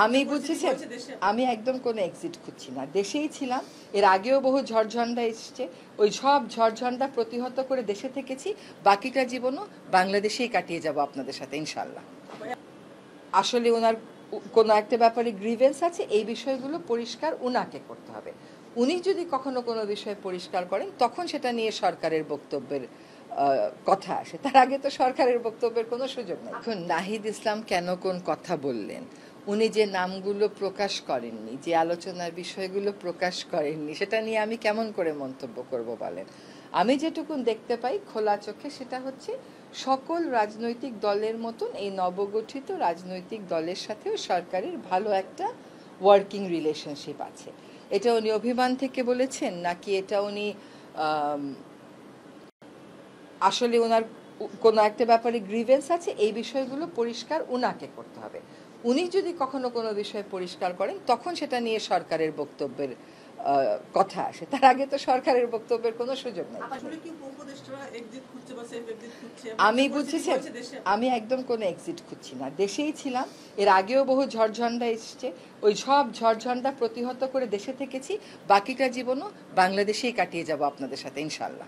আমি বুঝেছি, আমি একদম কোনো এক্সিট খুঁজছি না, দেশেই ছিলাম। এর আগেও বহু ঝড়ঝন্ডা এসছে, ওই সব ঝড়ঝন্ডা প্রতিহত করে দেশে থেকেছি। বাকিটা জীবনও বাংলাদেশেই কাটিয়ে যাব আপনাদের সাথে ইনশাল্লাহ। আসলে ওনার কোনো একটা ব্যাপারে গ্রিভেন্স আছে, এই বিষয়গুলো পরিষ্কার উনাকে করতে হবে। উনি যদি কখনো কোনো বিষয় পরিষ্কার করেন তখন সেটা নিয়ে সরকারের বক্তব্যের কথা আসে, তার আগে তো সরকারের বক্তব্যের কোনো সুযোগ নেই। এখন নাহিদ ইসলাম কেন কোন কথা বললেন, উনি যে নামগুলো প্রকাশ করেননি, যে আলোচনার বিষয়গুলো প্রকাশ করেননি, সেটা নিয়ে আমি কেমন করে মন্তব্য করব বলেন। আমি যেটুকুন দেখতে পাই খোলা চোখে, সেটা হচ্ছে সকল রাজনৈতিক দলের মতন এই নবগঠিত রাজনৈতিক দলের সাথেও সরকারের ভালো একটা ওয়ার্কিং রিলেশনশিপ আছে। এটা উনি অভিমান থেকে বলেছেন নাকি এটা উনি আসলে ওনার কোনো একটা ব্যাপারে গ্রিভেন্স আছে, এই বিষয়গুলো পরিষ্কার উনাকে করতে হবে। উনি যদি কখনো কোনো বিষয় পরিষ্কার করেন তখন সেটা নিয়ে সরকারের বক্তব্যের কথা আসে, তার আগে তো সরকারের বক্তব্যের কোনো সুযোগ নেই। আমি বুঝেছি, আমি একদম কোনো এক্সিট খুঁজছি না, দেশেই ছিলাম। এর আগেও বহু ঝড়ঝন্ডা এসছে, ওই সব ঝড়ঝন্ডা প্রতিহত করে দেশে থেকেছি। বাকিটা জীবনও বাংলাদেশেই কাটিয়ে যাব আপনাদের সাথে ইনশাল্লাহ।